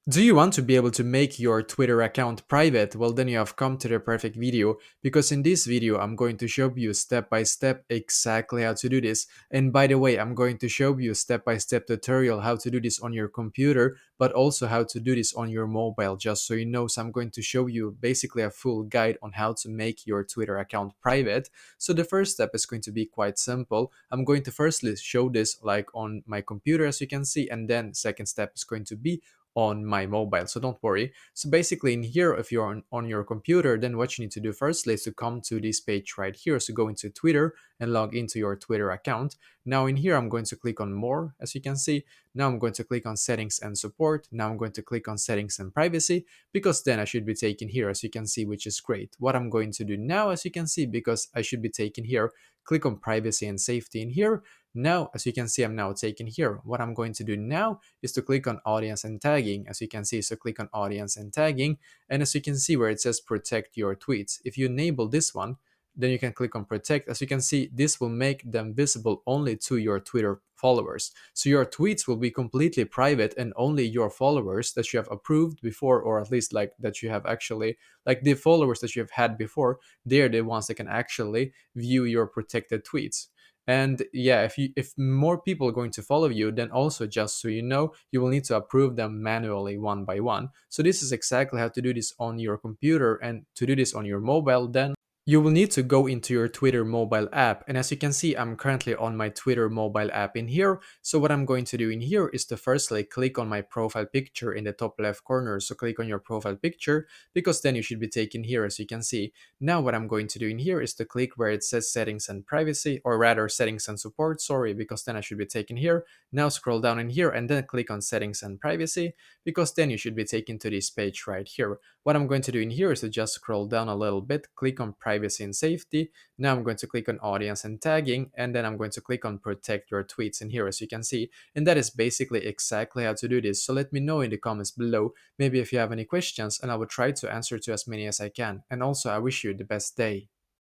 Do you want to be able to make your Twitter account private? Well, then you have come to the perfect video, because in this video I'm going to show you step by step exactly how to do this. And by the way, I'm going to show you step by step tutorial how to do this on your computer, but also how to do this on your mobile, just so you know. So I'm going to show you basically a full guide on how to make your Twitter account private. So the first step is going to be quite simple. I'm going to firstly show this like on my computer, as you can see, and then second step is going to be on my mobile, so don't worry. So basically in here, if you're on your computer, then what you need to do firstly is to come to this page right here. So go into Twitter and log into your Twitter account. Now in here I'm going to click on more, as you can see. Now I'm going to click on settings and support. Now I'm going to click on settings and privacy, because then I should be taken here, as you can see, which is great. What I'm going to do now, as you can see, because I should be taken here, click on privacy and safety in here. Now, as you can see, I'm now taken here. What I'm going to do now is to click on audience and tagging, as you can see. So click on audience and tagging, and as you can see where it says protect your tweets, if you enable this one, then you can click on protect. As you can see, this will make them visible only to your Twitter followers. So your tweets will be completely private, and only your followers that you have approved before, or at least like that you have actually, like the followers that you have had before, they're the ones that can actually view your protected tweets. And yeah, if more people are going to follow you, then also, just so you know, you will need to approve them manually one by one. So this is exactly how to do this on your computer. And to do this on your mobile, then you will need to go into your Twitter mobile app. And as you can see, I'm currently on my Twitter mobile app in here. So what I'm going to do in here is to firstly click on my profile picture in the top left corner. So click on your profile picture, because then you should be taken here, as you can see. Now what I'm going to do in here is to click where it says settings and privacy, or rather settings and support, sorry, because then I should be taken here. Now scroll down in here and then click on settings and privacy, because then you should be taken to this page right here. What I'm going to do in here is to just scroll down a little bit, click on privacy and safety. Now I'm going to click on audience and tagging, and then I'm going to click on protect your tweets in here, as you can see. And that is basically exactly how to do this. So let me know in the comments below, maybe if you have any questions, and I will try to answer to as many as I can. And also, I wish you the best day.